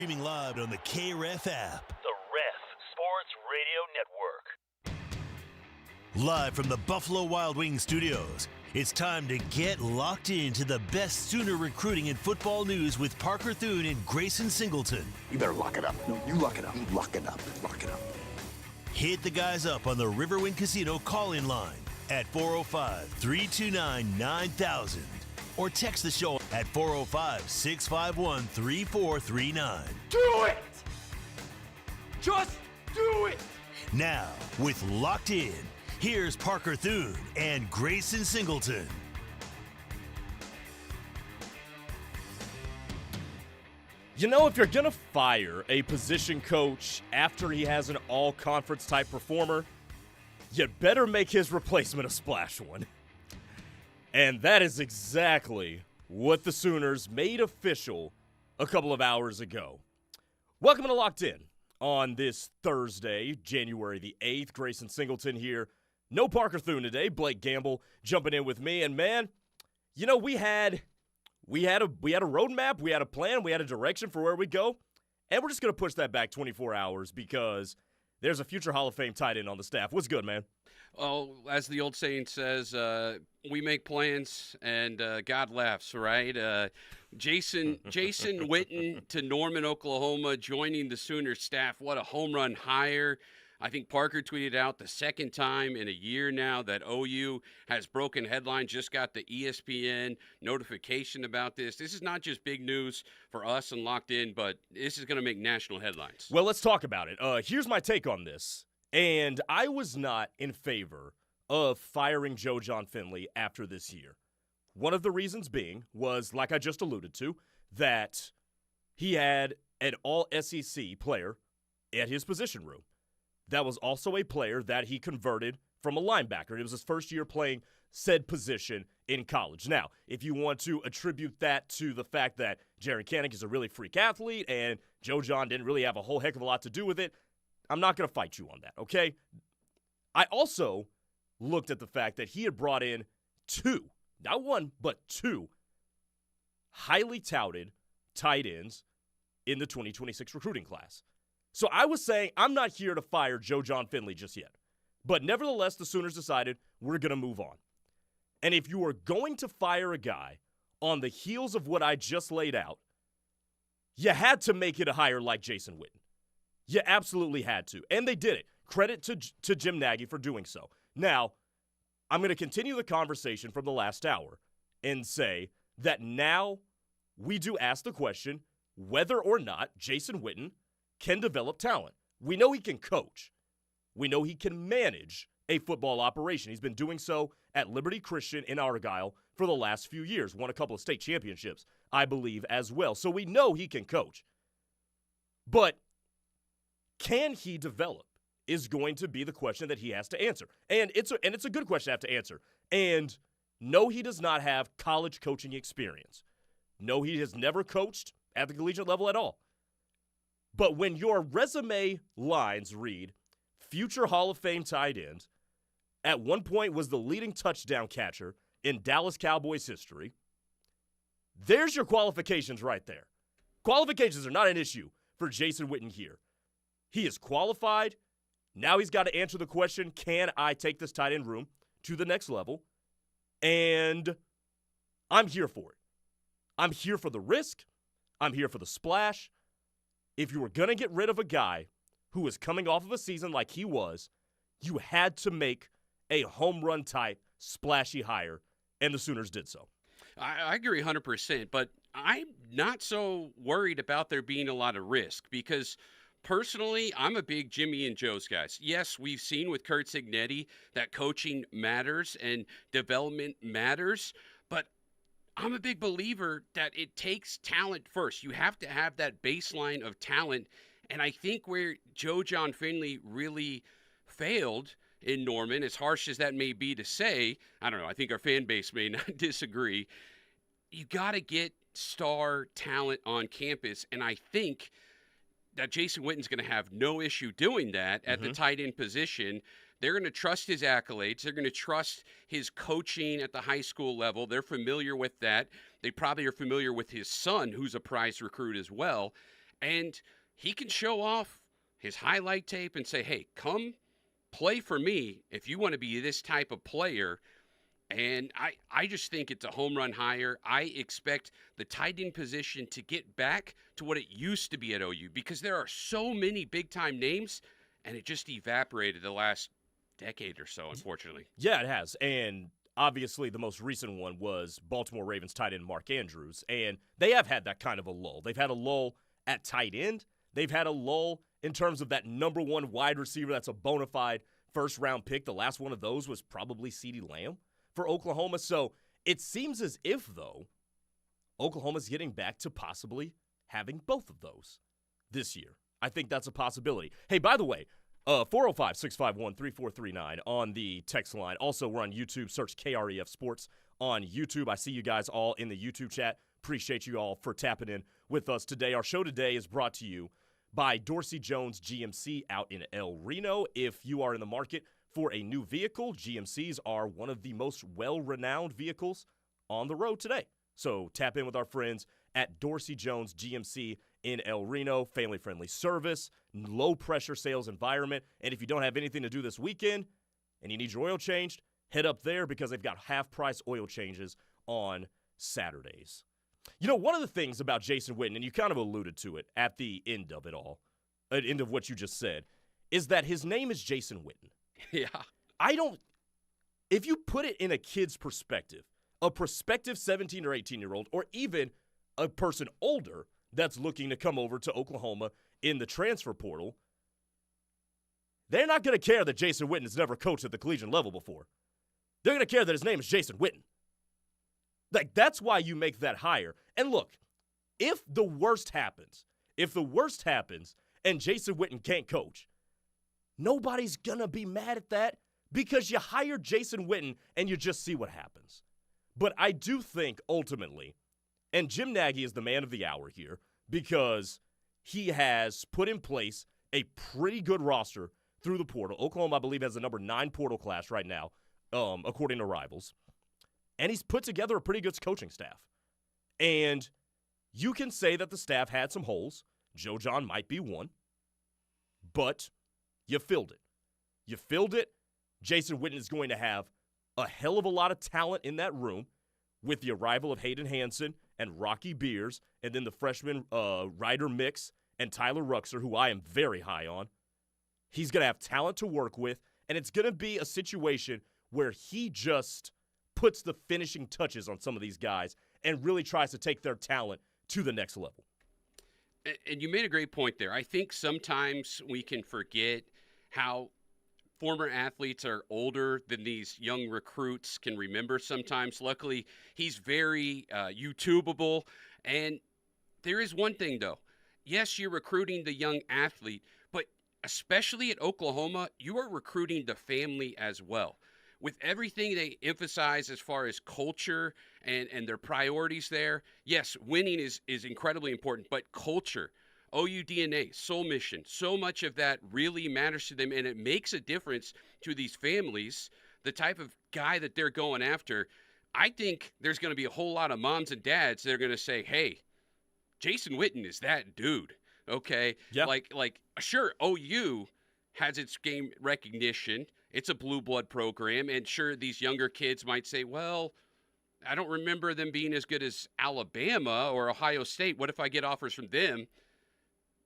Streaming live on the KREF app. The Ref Sports Radio Network. Live from the Buffalo Wild Wings studios, it's time to get locked into the best Sooner recruiting and football news with Parker Thune and Grayson Singleton. You better lock it up. No, you lock it up. You lock it up. Lock it up. Hit the guys up on the Riverwind Casino call-in line at 405-329-9000 or text the show at 405-651-3439. Do it! Just do it! Now, with Locked In, here's Parker Thune and Grayson Singleton. You know, if you're going to fire a position coach after he has an all-conference type performer, you better make his replacement a splash one. And that is exactly what the Sooners made official a couple of hours ago. Welcome to Locked In on this Thursday, January the 8th. Grayson Singleton here. No Parker Thune today. Blake Gamble jumping in with me. And, man, you know, we had a roadmap, we had a plan, we had a direction for where we go, and we're just going to push that back 24 hours because there's a future Hall of Fame tight end on the staff. What's good, man? Oh, as the old saying says, we make plans and God laughs, right? Jason Witten to Norman, Oklahoma, joining the Sooners staff. What a home run hire. I think Parker tweeted out the second time in a year now that OU has broken headlines, just got the ESPN notification about this. This is not just big news for us and Locked In, but this is going to make national headlines. Well, let's talk about it. Here's my take on this. And I was not in favor of firing Joe John Finley after this year. One of the reasons being was, like I just alluded to, that he had an all-SEC player at his position room. That was also a player that he converted from a linebacker. It was his first year playing said position in college. Now, if you want to attribute that to the fact that Jaron Kanak is a really freak athlete and Joe John didn't really have a whole heck of a lot to do with it, I'm not going to fight you on that, okay? I also looked at the fact that he had brought in two, not one, but two highly touted tight ends in the 2026 recruiting class. So I was saying I'm not here to fire Joe John Finley just yet. But nevertheless, the Sooners decided we're going to move on. And if you are going to fire a guy on the heels of what I just laid out, you had to make it a hire like Jason Witten. You absolutely had to. And they did it. Credit to Jim Nagy for doing so. Now, I'm going to continue the conversation from the last hour and say that now we do ask the question whether or not Jason Witten can develop talent. We know he can coach. We know he can manage a football operation. He's been doing so at Liberty Christian in Argyle for the last few years. Won a couple of state championships, I believe, as well. So we know he can coach. But can he develop is going to be the question that he has to answer. And it's a good question to have to answer. And no, he does not have college coaching experience. No, he has never coached at the collegiate level at all. But when your resume lines read, future Hall of Fame tight end, at one point was the leading touchdown catcher in Dallas Cowboys history, there's your qualifications right there. Qualifications are not an issue for Jason Witten here. He is qualified. Now he's got to answer the question, can I take this tight end room to the next level? And I'm here for it. I'm here for the risk. I'm here for the splash. If you were going to get rid of a guy who was coming off of a season like he was, you had to make a home run type splashy hire, and the Sooners did so. I agree 100%, but I'm not so worried about there being a lot of risk because personally, I'm a big Jimmy and Joe's guys. Yes, we've seen with Kurt Cignetti that coaching matters and development matters, but I'm a big believer that it takes talent first. You have to have that baseline of talent, and I think where Joe John Finley really failed in Norman, as harsh as that may be to say, I don't know, I think our fan base may not disagree, you got to get star talent on campus, and I think that Jason Witten's going to have no issue doing that at the tight end position. They're going to trust his accolades. They're going to trust his coaching at the high school level. They're familiar with that. They probably are familiar with his son, who's a prize recruit as well. And he can show off his highlight tape and say, hey, come play for me if you want to be this type of player. And I just think it's a home run hire. I expect the tight end position to get back to what it used to be at OU because there are so many big-time names, and it just evaporated the last decade or so, unfortunately. Yeah, it has. And obviously the most recent one was Baltimore Ravens tight end Mark Andrews, and they have had that kind of a lull. They've had a lull at tight end. They've had a lull in terms of that number one wide receiver that's a bona fide first-round pick. The last one of those was probably CeeDee Lamb for Oklahoma. So it seems as if, though, Oklahoma's getting back to possibly having both of those this year. I think that's a possibility. Hey, by the way, 405-651-3439 on the text line. Also, we're on YouTube. Search KREF Sports on YouTube. I see you guys all in the YouTube chat. Appreciate you all for tapping in with us today. Our show today is brought to you by Dorsey Jones GMC out in El Reno. If you are in the market for a new vehicle, GMCs are one of the most well-renowned vehicles on the road today. So tap in with our friends at Dorsey Jones GMC in El Reno. Family-friendly service, low-pressure sales environment. And if you don't have anything to do this weekend and you need your oil changed, head up there because they've got half-price oil changes on Saturdays. You know, one of the things about Jason Witten, and you kind of alluded to it at the end of it all, at the end of what you just said, is that his name is Jason Witten. Yeah. If you put it in a kid's perspective, a prospective 17 or 18-year-old, or even a person older that's looking to come over to Oklahoma in the transfer portal, they're not going to care that Jason Witten has never coached at the collegiate level before. They're going to care that his name is Jason Witten. Like, that's why you make that hire. And look, if the worst happens and Jason Witten can't coach, nobody's going to be mad at that because you hired Jason Witten and you just see what happens. But I do think ultimately, and Jim Nagy is the man of the hour here because he has put in place a pretty good roster through the portal. Oklahoma, I believe, has the number 9 portal class right now, according to Rivals. And he's put together a pretty good coaching staff. And you can say that the staff had some holes. Joe John might be one. But you filled it. You filled it. Jason Witten is going to have a hell of a lot of talent in that room with the arrival of Hayden Hansen and Rocky Beers and then the freshman Ryder Mix and Tyler Ruxer, who I am very high on. He's going to have talent to work with, and it's going to be a situation where he just puts the finishing touches on some of these guys and really tries to take their talent to the next level. And you made a great point there. I think sometimes we can forget how former athletes are older than these young recruits can remember sometimes. Luckily, he's very YouTubeable. And there is one thing, though. Yes, you're recruiting the young athlete, but especially at Oklahoma, you are recruiting the family as well. With everything they emphasize as far as culture and their priorities there, yes, winning is incredibly important, but culture, OU DNA, soul mission, so much of that really matters to them, and it makes a difference to these families, the type of guy that they're going after. I think there's going to be a whole lot of moms and dads that are going to say, hey, Jason Witten is that dude, okay? Yeah. Like, sure, OU has its game recognition. It's a blue blood program, and sure, these younger kids might say, well, I don't remember them being as good as Alabama or Ohio State. What if I get offers from them?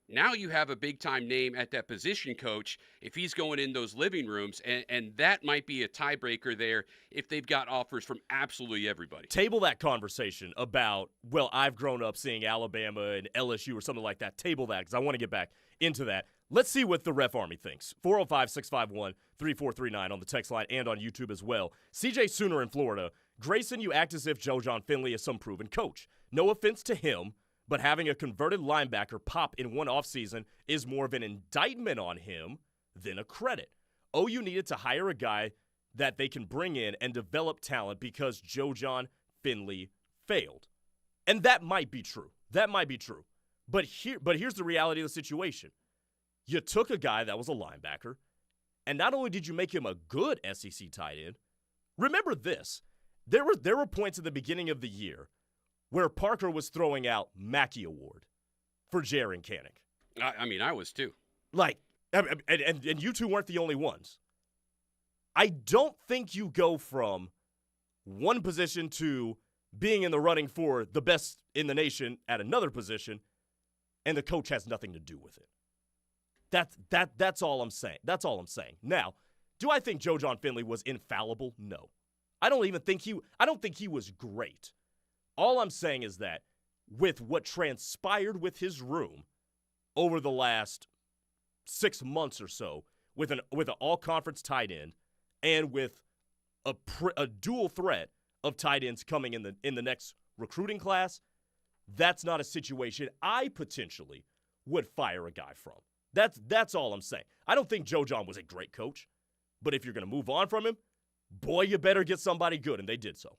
Now you have a big-time name at that position coach if he's going in those living rooms, and that might be a tiebreaker there if they've got offers from absolutely everybody. Table that conversation about, well, I've grown up seeing Alabama and LSU or something like that. Table that because I want to get back into that. Let's see what the Ref Army thinks. 405-651-3439 on the text line and on YouTube as well. CJ Sooner in Florida. Grayson, you act as if Joe John Finley is some proven coach. No offense to him, but having a converted linebacker pop in one offseason is more of an indictment on him than a credit. OU needed to hire a guy that they can bring in and develop talent because Joe John Finley failed. And that might be true. That might be true. But here's the reality of the situation. You took a guy that was a linebacker, and not only did you make him a good SEC tight end, remember this. There were points at the beginning of the year where Parker was throwing out Mackey Award for Jaron Kanik. I mean, I was too. Like, and you two weren't the only ones. I don't think you go from one position to being in the running for the best in the nation at another position, and the coach has nothing to do with it. That's all I'm saying. That's all I'm saying. Now, do I think Joe Jon Finley was infallible? No. I don't think he was great. All I'm saying is that with what transpired with his room over the last 6 months or so, with an all-conference tight end and with a dual threat of tight ends coming in the next recruiting class, that's not a situation I potentially would fire a guy from. That's all I'm saying. I don't think Joe Jon was a great coach, but if you're going to move on from him, boy, you better get somebody good, and they did so.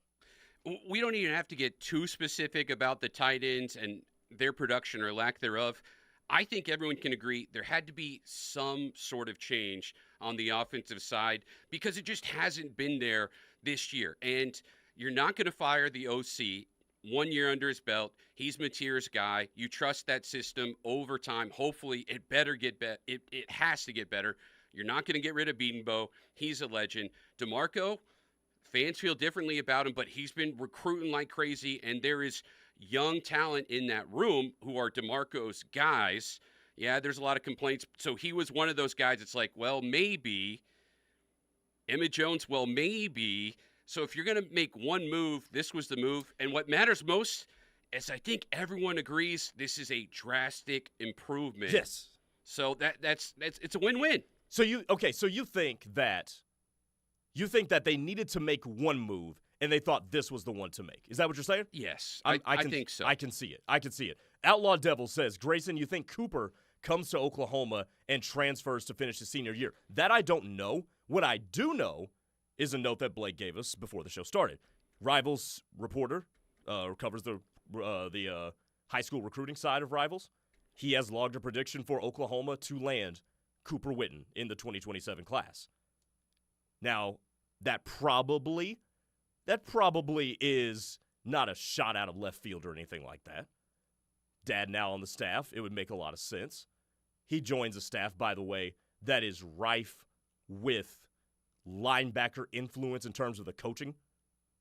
We don't even have to get too specific about the tight ends and their production or lack thereof. I think everyone can agree there had to be some sort of change on the offensive side because it just hasn't been there this year. And you're not going to fire the OC 1 year under his belt. He's Mateer's guy. You trust that system over time. Hopefully, it better get better. It has to get better. You're not going to get rid of Beatonbow. He's a legend. DeMarco, fans feel differently about him, but he's been recruiting like crazy, and there is young talent in that room who are DeMarco's guys. Yeah, there's a lot of complaints. So he was one of those guys. It's like, well, maybe. Emmett Jones, well, maybe. So if you're going to make one move, this was the move. And what matters most is I think everyone agrees this is a drastic improvement. Yes. So that's it's a win-win. So you think that they needed to make one move and they thought this was the one to make. Is that what you're saying? Yes, I think so. I can see it. Outlaw Devil says, Grayson, you think Cooper comes to Oklahoma and transfers to finish his senior year? That I don't know. What I do know is a note that Blake gave us before the show started. Rivals reporter covers the high school recruiting side of Rivals. He has logged a prediction for Oklahoma to land Cooper Witten in the 2027 class. Now, that probably is not a shot out of left field or anything like that. Dad now on the staff, it would make a lot of sense. He joins a staff, by the way, that is rife with linebacker influence in terms of the coaching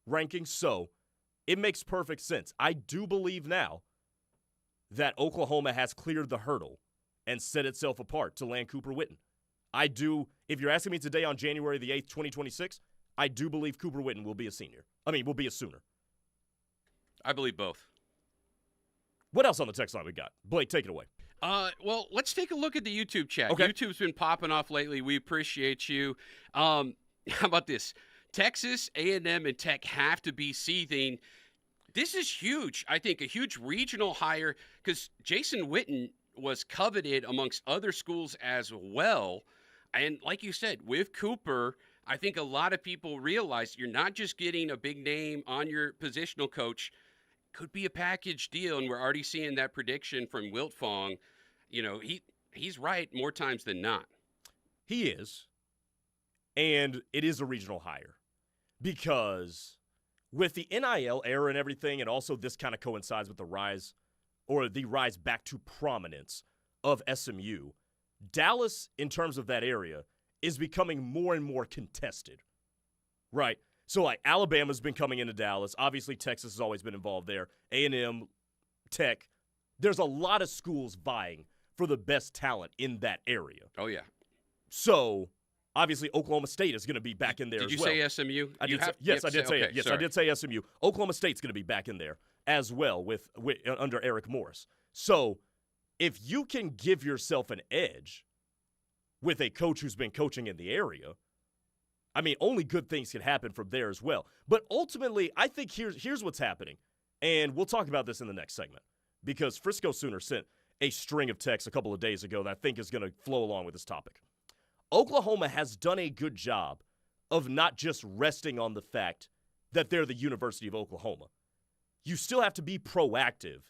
rankings. So it makes perfect sense. I do believe now that Oklahoma has cleared the hurdle and set itself apart to land Cooper Witten. I do. If you're asking me today on January the 8th, 2026, I do believe Cooper Witten will be a Sooner. I believe both. What else on the text line we got? Blake, take it away. Well, let's take a look at the YouTube chat. Okay. YouTube's been popping off lately. We appreciate you. How about this? Texas, A&M, and Tech have to be seething. This is huge. I think a huge regional hire because Jason Witten was coveted amongst other schools as well. And like you said, with Cooper, I think a lot of people realize you're not just getting a big name on your positional coach. Could be a package deal, and we're already seeing that prediction from Wiltfong. You know, he's right more times than not. He is, and it is a regional hire because with the NIL era and everything, and also this kind of coincides with the rise back to prominence of SMU, Dallas, in terms of that area, is becoming more and more contested, right? So, like, Alabama's been coming into Dallas. Obviously, Texas has always been involved there. A&M, Tech. There's a lot of schools vying for the best talent in that area. Oh, yeah. So, obviously, Oklahoma State is going to be back in there as well. Did you say SMU? I did say SMU. Oklahoma State's going to be back in there as well with under Eric Morris. So, if you can give yourself an edge with a coach who's been coaching in the area, I mean, only good things can happen from there as well. But ultimately, I think here's what's happening. And we'll talk about this in the next segment because Frisco Sooner sent a string of texts a couple of days ago that I think is going to flow along with this topic. Oklahoma has done a good job of not just resting on the fact that they're the University of Oklahoma. You still have to be proactive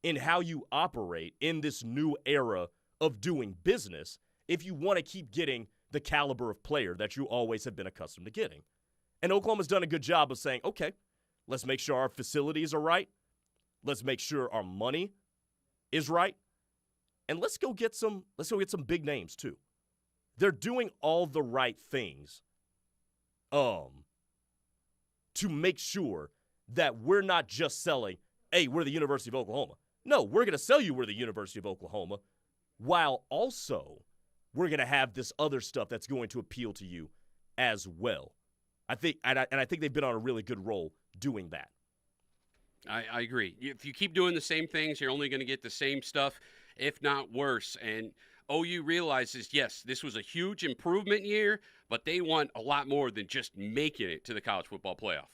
in how you operate in this new era of doing business if you want to keep getting the caliber of player that you always have been accustomed to getting. And Oklahoma's done a good job of saying, okay, let's make sure our facilities are right. Let's make sure our money is right. And let's go get some big names too. They're doing all the right things to make sure that we're not just selling, hey, we're the University of Oklahoma. No, we're going to sell you we're the University of Oklahoma, while also we're going to have this other stuff that's going to appeal to you as well. I think they've been on a really good roll doing that. I agree. If you keep doing the same things, you're only going to get the same stuff, if not worse. And OU realizes, yes, this was a huge improvement year, but they want a lot more than just making it to the college football playoff.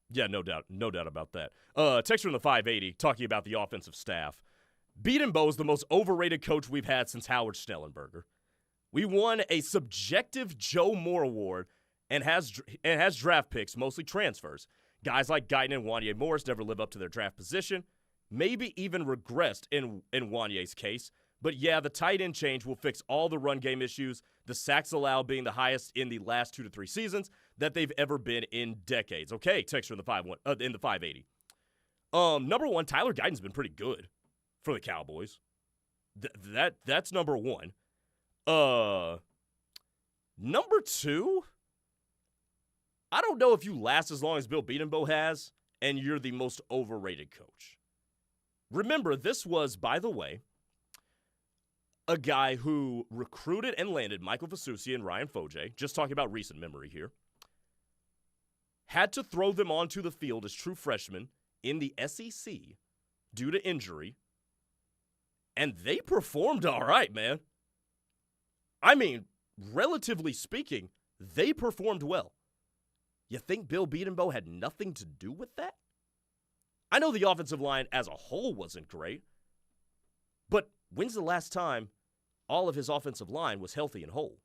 Yeah, no doubt about that. Texter in the 580 talking about the offensive staff. Bedenbow is the most overrated coach we've had since Howard Schnellenberger. We won a subjective Joe Moore Award and has draft picks, mostly transfers. Guys like Guyton and Wanye Morris never live up to their draft position, maybe even regressed in Wanye's case. But yeah, the tight end change will fix all the run game issues, the sacks allowed being the highest in the last 2 to 3 seasons that they've ever been in decades. Okay, texture in the 580. Number one, Tyler Guyton's been pretty good for the Cowboys. That's number one. Number two, I don't know if you last as long as Bill Bedenbow has, and you're the most overrated coach. Remember, this was, by the way, a guy who recruited and landed Michael Fasusi and Ryan Foje, just talking about recent memory here, had to throw them onto the field as true freshmen in the SEC due to injury, and they performed all right, man. I mean, relatively speaking, they performed well. You think Bill Bedenbow had nothing to do with that? I know the offensive line as a whole wasn't great, but when's the last time all of his offensive line was healthy and whole?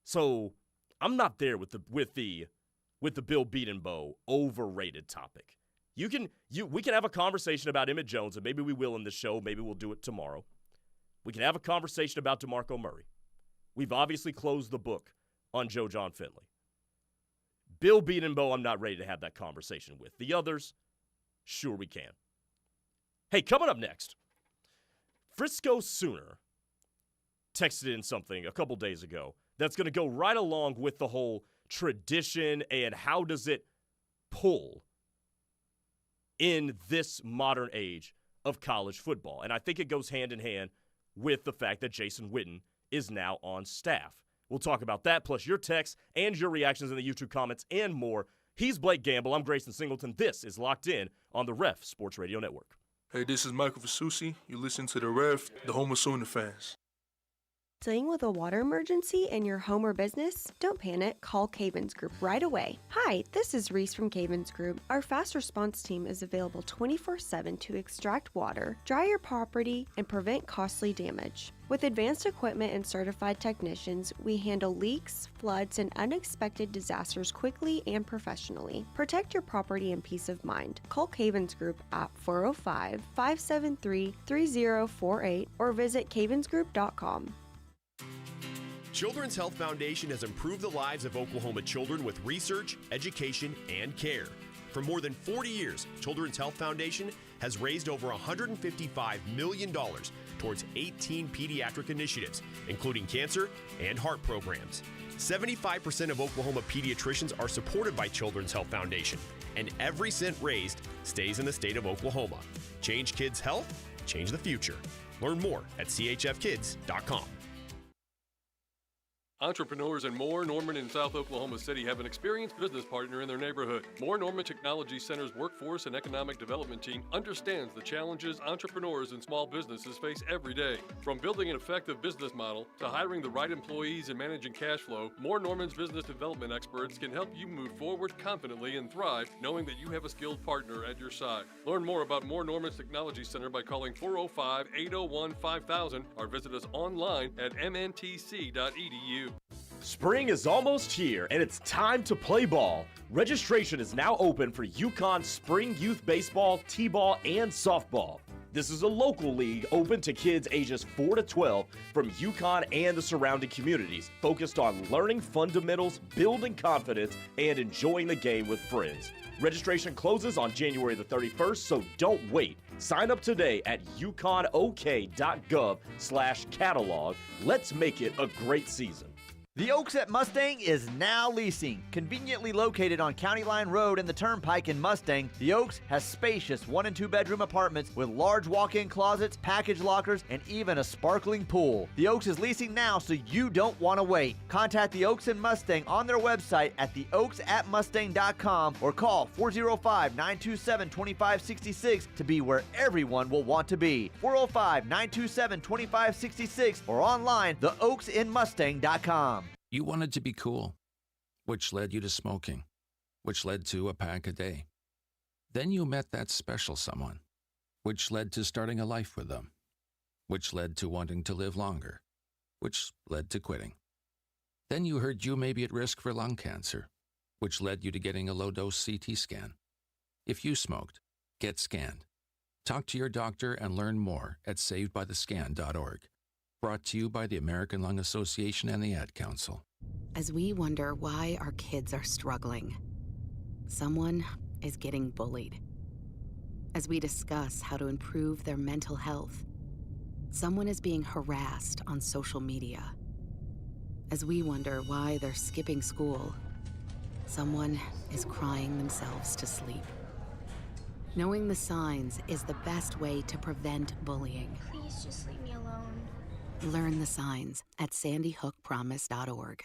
So I'm not there with the Bill Bedenbow overrated topic. We can have a conversation about Emmett Jones, and maybe we will in this show. Maybe we'll do it tomorrow. We can have a conversation about DeMarco Murray. We've obviously closed the book on Joe John Finley. Bill Bedenbow, I'm not ready to have that conversation with. The others, sure we can. Hey, coming up next, Frisco Sooner texted in something a couple days ago that's going to go right along with the whole tradition and how does it pull in this modern age of college football. And I think it goes hand in hand with the fact that Jason Witten is now on staff. We'll talk about that, plus your texts and your reactions in the YouTube comments and more. He's Blake Gamble. I'm Grayson Singleton. This is Locked In on the Ref Sports Radio Network. Hey, this is Michael Fasusi. You listen to the Ref, the home of Sooner fans. Dealing with a water emergency in your home or business? Don't panic. Call Cavens Group right away. Hi, this is Reese from Cavens Group. Our fast response team is available 24/7 to extract water, dry your property, and prevent costly damage. With advanced equipment and certified technicians, we handle leaks, floods, and unexpected disasters quickly and professionally. Protect your property and peace of mind. Call Cavens Group at 405-573-3048 or visit cavensgroup.com. Children's Health Foundation has improved the lives of Oklahoma children with research, education, and care. For more than 40 years, Children's Health Foundation has raised over $155 million towards 18 pediatric initiatives, including cancer and heart programs. 75% of Oklahoma pediatricians are supported by Children's Health Foundation, and every cent raised stays in the state of Oklahoma. Change kids' health, change the future. Learn more at chfkids.com. Entrepreneurs in Moore, Norman, and South Oklahoma City have an experienced business partner in their neighborhood. Moore Norman Technology Center's workforce and economic development team understands the challenges entrepreneurs and small businesses face every day. From building an effective business model to hiring the right employees and managing cash flow, Moore Norman's business development experts can help you move forward confidently and thrive, knowing that you have a skilled partner at your side. Learn more about Moore Norman's Technology Center by calling 405-801-5000 or visit us online at mntc.edu. Spring is almost here, and it's time to play ball. Registration is now open for UConn Spring Youth Baseball, T-ball, and softball. This is a local league open to kids ages 4 to 12 from UConn and the surrounding communities, focused on learning fundamentals, building confidence, and enjoying the game with friends. Registration closes on January the 31st, so don't wait. Sign up today at yukonok.gov/catalog. Let's make it a great season. The Oaks at Mustang is now leasing. Conveniently located on County Line Road and the Turnpike in Mustang, The Oaks has spacious 1 and 2 bedroom apartments with large walk-in closets, package lockers, and even a sparkling pool. The Oaks is leasing now, so you don't want to wait. Contact The Oaks and Mustang on their website at theoaksatmustang.com or call 405-927-2566 to be where everyone will want to be. 405-927-2566 or online theoaksinmustang.com. You wanted to be cool, which led you to smoking, which led to a pack a day. Then you met that special someone, which led to starting a life with them, which led to wanting to live longer, which led to quitting. Then you heard you may be at risk for lung cancer, which led you to getting a low-dose CT scan. If you smoked, get scanned. Talk to your doctor and learn more at savedbythescan.org. Brought to you by the American Lung Association and the Ad Council. As we wonder why our kids are struggling, someone is getting bullied. As we discuss how to improve their mental health, someone is being harassed on social media. As we wonder why they're skipping school, someone is crying themselves to sleep. Knowing the signs is the best way to prevent bullying. Please just leave me alone. Learn the signs at sandyhookpromise.org.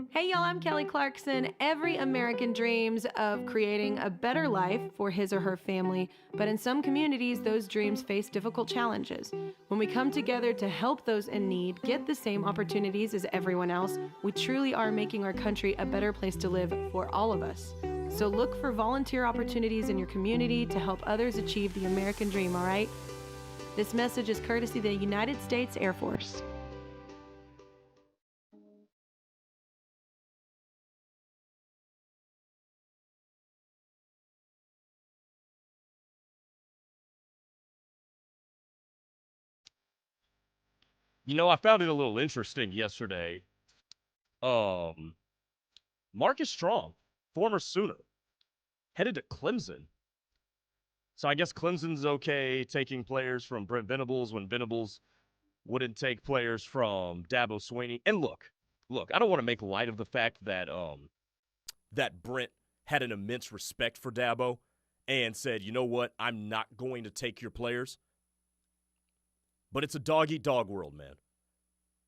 Hey y'all, I'm Kelly Clarkson. Every American dreams of creating a better life for his or her family, but in some communities, those dreams face difficult challenges. When we come together to help those in need get the same opportunities as everyone else, we truly are making our country a better place to live for all of us. So look for volunteer opportunities in your community to help others achieve the American dream, all right? This message is courtesy of the United States Air Force. You know, I found it a little interesting yesterday. Marcus Strong, former Sooner, headed to Clemson. So I guess Clemson's okay taking players from Brent Venables when Venables wouldn't take players from Dabo Swinney. And look, I don't want to make light of the fact that that Brent had an immense respect for Dabo and said, you know what, I'm not going to take your players. But it's a dog-eat-dog world, man.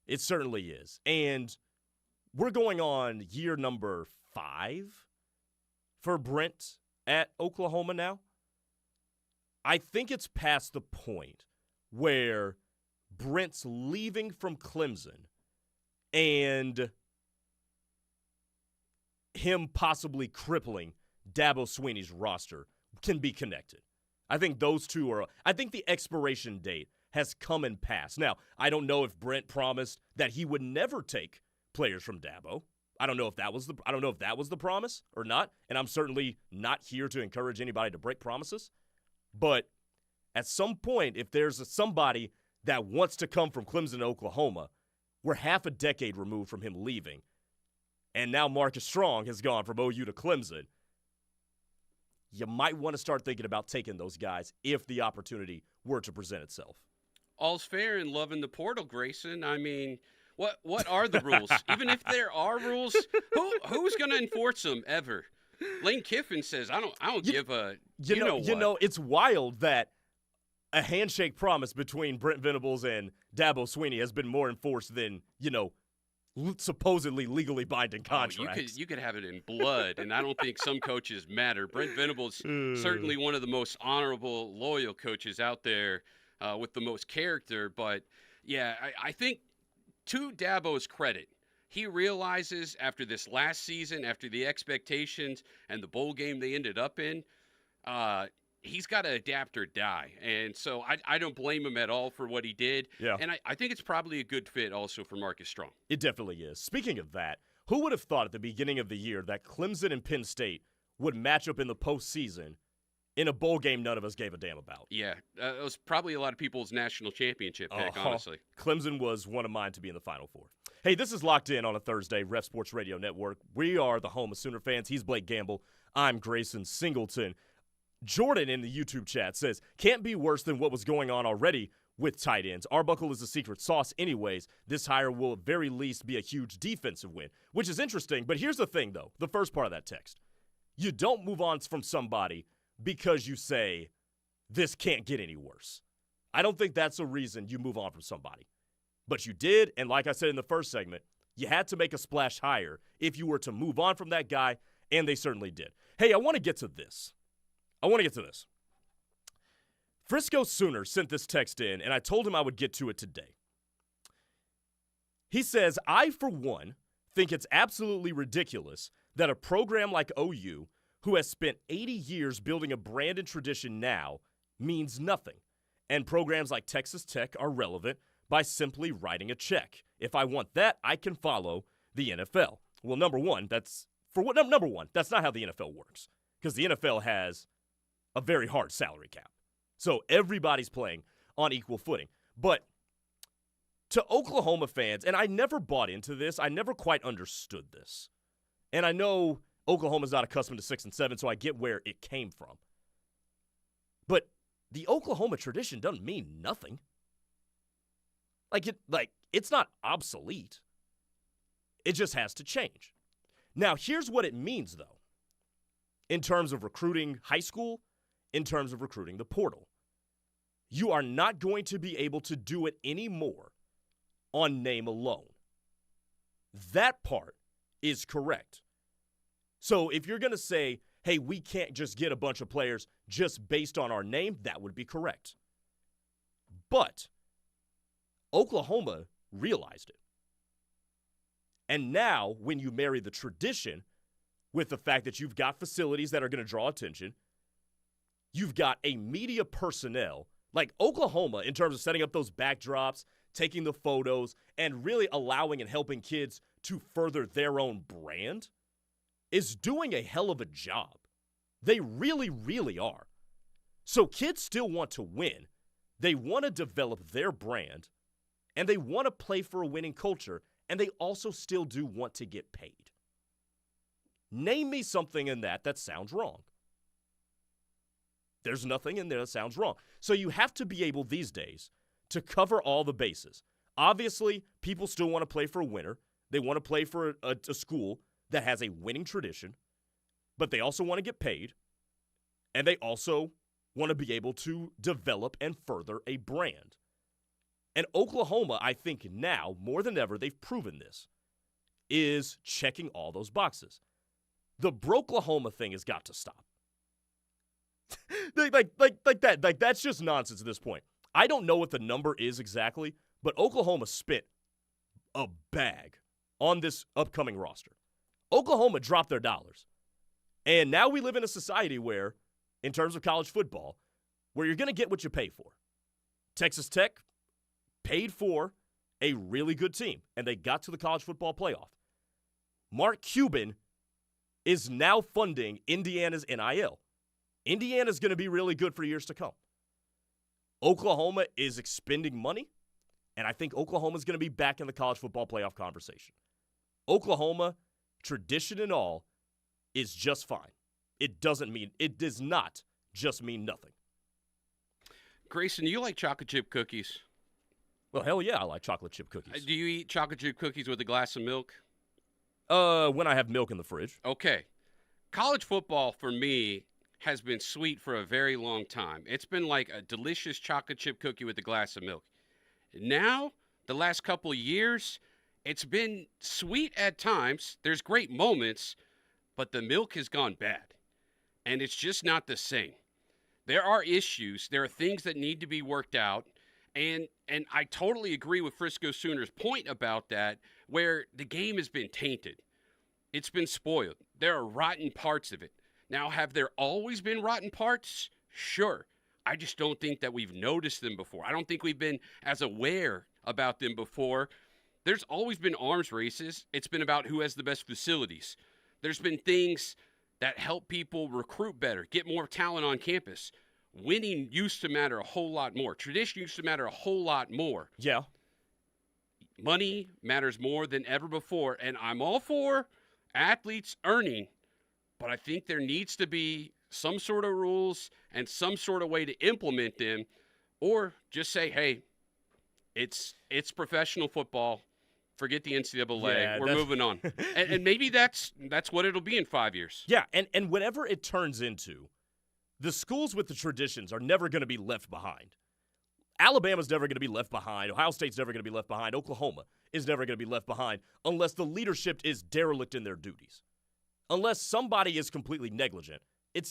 It certainly is. And we're going on year number 5 for Brent at Oklahoma now. I think it's past the point where Brent's leaving from Clemson and him possibly crippling Dabo Swinney's roster can be connected. I think those two are – I think the expiration date has come and passed. Now, I don't know if Brent promised that he would never take players from Dabo. I don't know if that was the promise or not, and I'm certainly not here to encourage anybody to break promises. But at some point, if there's somebody that wants to come from Clemson to Oklahoma, we're half a decade removed from him leaving, and now Marcus Strong has gone from OU to Clemson. You might want to start thinking about taking those guys if the opportunity were to present itself. All's fair in love in the portal, Grayson. I mean, what are the rules? Even if there are rules, who's going to enforce them ever? Lane Kiffin says, I don't give a you know, it's wild that a handshake promise between Brent Venables and Dabo Swinney has been more enforced than, supposedly legally binding contracts. You could have it in blood, and I don't think some coaches matter. Brent Venables certainly one of the most honorable, loyal coaches out there with the most character. But, yeah, I think to Dabo's credit, he realizes after this last season, after the expectations and the bowl game they ended up in, he's got to adapt or die. And so I don't blame him at all for what he did. Yeah. And I think it's probably a good fit also for Marcus Strong. It definitely is. Speaking of that, who would have thought at the beginning of the year that Clemson and Penn State would match up in the postseason in a bowl game none of us gave a damn about? Yeah, it was probably a lot of people's national championship pick, honestly. Clemson was one of mine to be in the Final Four. Hey, this is Locked In on a Thursday, Ref Sports Radio Network. We are the home of Sooner fans. He's Blake Gamble. I'm Grayson Singleton. Jordan in the YouTube chat says, can't be worse than what was going on already with tight ends. Arbuckle is the secret sauce anyways. This hire will at very least be a huge defensive win, which is interesting. But here's the thing, though, the first part of that text. You don't move on from somebody because you say, this can't get any worse. I don't think that's a reason you move on from somebody. But you did, and like I said in the first segment, you had to make a splash higher if you were to move on from that guy, and they certainly did. Hey, I want to get to this. Frisco Sooner sent this text in, and I told him I would get to it today. He says, I, for one, think it's absolutely ridiculous that a program like OU, who has spent 80 years building a brand and tradition now, means nothing. And programs like Texas Tech are relevant by simply writing a check. If I want that, I can follow the NFL. Well, number one, that's not how the NFL works, because the NFL has a very hard salary cap. So everybody's playing on equal footing. But to Oklahoma fans, and I never bought into this, I never quite understood this. And I know Oklahoma's not accustomed to 6 and 7, so I get where it came from. But the Oklahoma tradition doesn't mean nothing. It's not obsolete. It just has to change. Now, here's what it means, though, in terms of recruiting high school, in terms of recruiting the portal. You are not going to be able to do it anymore on name alone. That part is correct. So if you're going to say, hey, we can't just get a bunch of players just based on our name, that would be correct. But Oklahoma realized it. And now, when you marry the tradition with the fact that you've got facilities that are going to draw attention, you've got a media personnel like Oklahoma in terms of setting up those backdrops, taking the photos, and really allowing and helping kids to further their own brand is doing a hell of a job. They really, really are. So kids still want to win. They want to develop their brand, and they want to play for a winning culture, and they also still do want to get paid. Name me something in that sounds wrong. There's nothing in there that sounds wrong. So you have to be able these days to cover all the bases. Obviously, people still want to play for a winner. They want to play for a school that has a winning tradition, but they also want to get paid, and they also want to be able to develop and further a brand. And Oklahoma, I think now, more than ever, they've proven this, is checking all those boxes. The Broklahoma thing has got to stop. That's just nonsense at this point. I don't know what the number is exactly, but Oklahoma spent a bag on this upcoming roster. Oklahoma dropped their dollars. And now we live in a society where, in terms of college football, where you're going to get what you pay for. Texas Tech paid for a really good team, and they got to the college football playoff. Mark Cuban is now funding Indiana's NIL. Indiana's going to be really good for years to come. Oklahoma is expending money, and I think Oklahoma's going to be back in the college football playoff conversation. Oklahoma, tradition and all, is just fine. It does not just mean nothing. Grayson, do you like chocolate chip cookies? Well, hell yeah, I like chocolate chip cookies. Do you eat chocolate chip cookies with a glass of milk? When I have milk in the fridge. Okay. College football, for me, has been sweet for a very long time. It's been like a delicious chocolate chip cookie with a glass of milk. Now, the last couple of years, it's been sweet at times. There's great moments, but the milk has gone bad. And it's just not the same. There are issues. There are things that need to be worked out. And I totally agree with Frisco Sooners' point about that, where the game has been tainted. It's been spoiled. There are rotten parts of it. Now, have there always been rotten parts? Sure. I just don't think that we've noticed them before. I don't think we've been as aware about them before. There's always been arms races. It's been about who has the best facilities. There's been things that help people recruit better, get more talent on campus. Winning used to matter a whole lot more. Tradition used to matter a whole lot more. Yeah. money matters more than ever before, and I'm all for athletes earning, but I think there needs to be some sort of rules and some sort of way to implement them, or just say, hey, it's professional football. Forget the NCAA. Yeah, we're moving on. and maybe that's what it'll be in 5 years. Yeah, and whatever it turns into, the schools with the traditions are never going to be left behind. Alabama's never going to be left behind. Ohio State's never going to be left behind. Oklahoma is never going to be left behind unless the leadership is derelict in their duties. Unless somebody is completely negligent,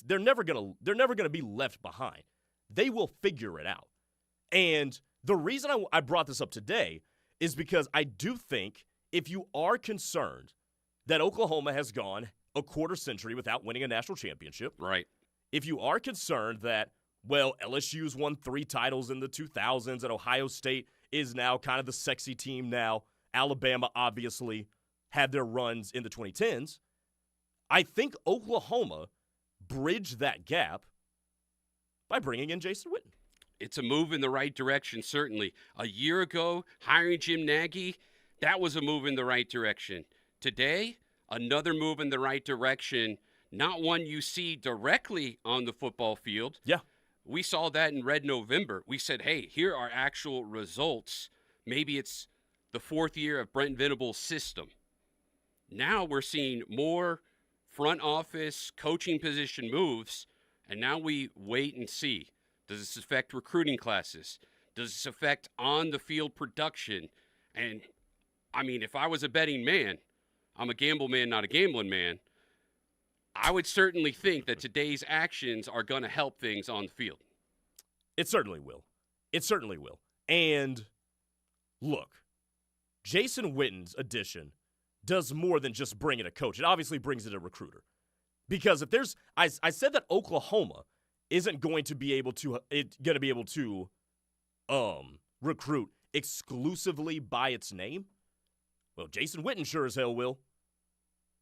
they're never going to be left behind. They will figure it out. And the reason I brought this up today is because I do think if you are concerned that Oklahoma has gone a quarter century without winning a national championship, right? If you are concerned that, well, LSU's won 3 titles in the 2000s and Ohio State is now kind of the sexy team now, Alabama obviously had their runs in the 2010s, I think Oklahoma bridged that gap by bringing in Jason Witten. It's a move in the right direction, certainly. A year ago, hiring Jim Nagy, that was a move in the right direction. Today, another move in the right direction, not one you see directly on the football field. Yeah. We saw that in Red November. We said, hey, here are actual results. Maybe it's the 4th year of Brent Venables' system. Now we're seeing more front office coaching position moves, and now we wait and see. Does this affect recruiting classes? Does this affect on-the-field production? And, I mean, if I was a betting man, I'm a gamble man, not a gambling man, I would certainly think that today's actions are going to help things on the field. It certainly will. It certainly will. And, look, Jason Witten's addition does more than just bring in a coach. It obviously brings in a recruiter. Because if there's – I said that Oklahoma – isn't going to be able to recruit exclusively by its name. Well, Jason Witten sure as hell will.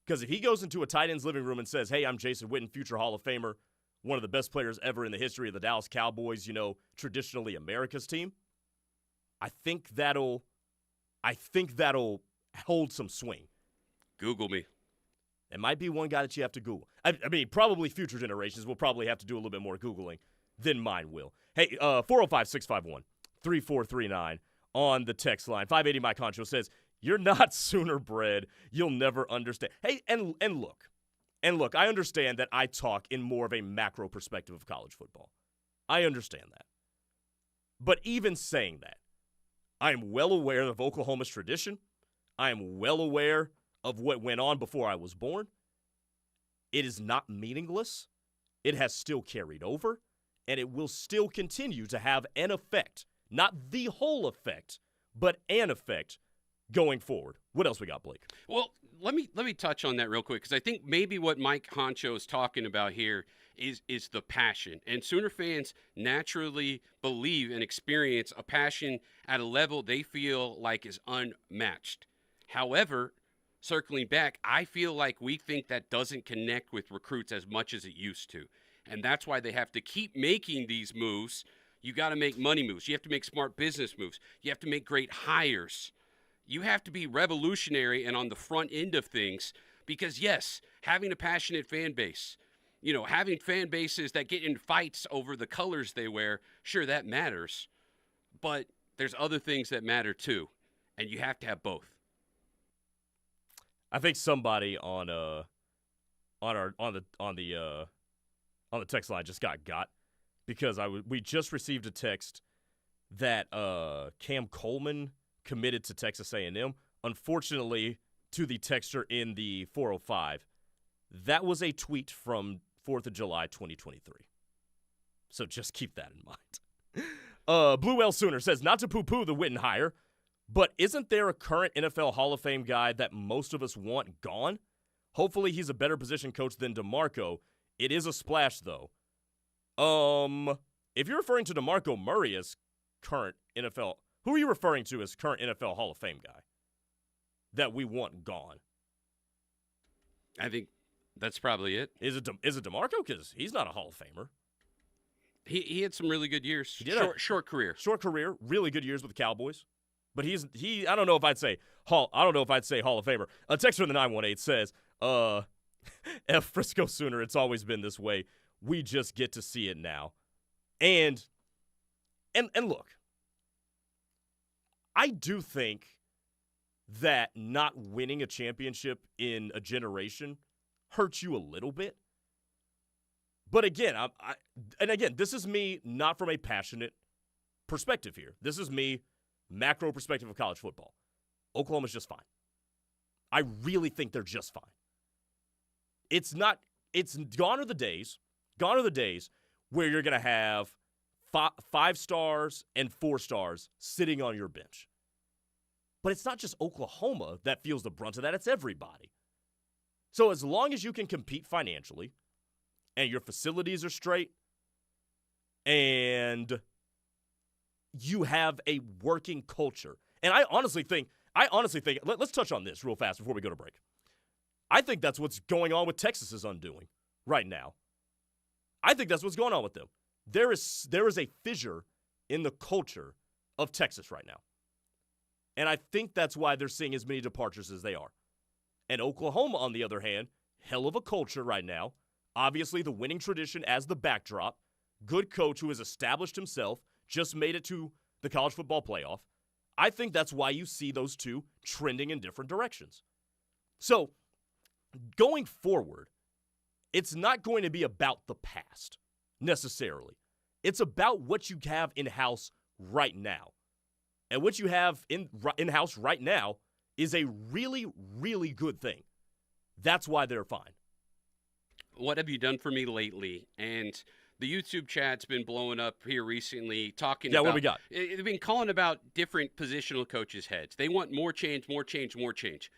Because if he goes into a tight end's living room and says, hey, I'm Jason Witten, future Hall of Famer, one of the best players ever in the history of the Dallas Cowboys, traditionally America's team, I think that'll hold some swing. Google me. It might be one guy that you have to Google. I mean, probably future generations will probably have to do a little bit more Googling than mine will. Hey, 405-651-3439 on the text line. 580 Mike Honcho says, you're not Sooner bred. You'll never understand. Hey, and look, I understand that I talk in more of a macro perspective of college football. I understand that. But even saying that, I am well aware of Oklahoma's tradition. I am well aware of what went on before I was born. It is not meaningless. It has still carried over, and it will still continue to have an effect. Not the whole effect, but an effect going forward. What else we got, Blake? Well, let me touch on that real quick, because I think maybe what Mike Honcho is talking about here is the passion. And Sooner fans naturally believe and experience a passion at a level they feel like is unmatched. However, circling back, I feel like we think that doesn't connect with recruits as much as it used to. And that's why they have to keep making these moves. You got to make money moves. You have to make smart business moves. You have to make great hires. You have to be revolutionary and on the front end of things because, yes, having a passionate fan base, having fan bases that get in fights over the colors they wear, sure, that matters. But there's other things that matter too, and you have to have both. I think somebody on the text line just got because we just received a text that Cam Coleman committed to Texas A&M. Unfortunately, to the texter in the 405, that was a tweet from 4th of July 2023. So just keep that in mind. Blue L Sooner says, not to poo-poo the Witten hire, but isn't there a current NFL Hall of Fame guy that most of us want gone? Hopefully he's a better position coach than DeMarco. It is a splash, though. If you're referring to DeMarco Murray as current NFL, who are you referring to as current NFL Hall of Fame guy that we want gone? I think that's probably it. Is it DeMarco? Because he's not a Hall of Famer. He had some really good years. He did short career. Short career. Really good years with the Cowboys. But I don't know if I'd say Hall of Famer. A texter in the 918 says, F Frisco Sooner, it's always been this way. We just get to see it now. And look, I do think that not winning a championship in a generation hurts you a little bit. But again, this is me not from a passionate perspective here. This is me, macro perspective of college football. Oklahoma's just fine. I really think they're just fine. It's gone are the days where you're going to have 5 stars and 4 stars sitting on your bench. But it's not just Oklahoma that feels the brunt of that. It's everybody. So as long as you can compete financially and your facilities are straight and you have a working culture. And I honestly think, let's touch on this real fast before we go to break. I think that's what's going on with Texas's undoing right now. I think that's what's going on with them. There is a fissure in the culture of Texas right now. And I think that's why they're seeing as many departures as they are. And Oklahoma, on the other hand, hell of a culture right now. Obviously, the winning tradition as the backdrop. Good coach who has established himself, just made it to the college football playoff. I think that's why you see those two trending in different directions. So, going forward, it's not going to be about the past, necessarily. It's about what you have in-house right now. And what you have in-house right now is a really, really good thing. That's why they're fine. What have you done for me lately? And the YouTube chat's been blowing up here recently, talking about... what we got? They've been calling about different positional coaches' heads. They want more change, more change, more change.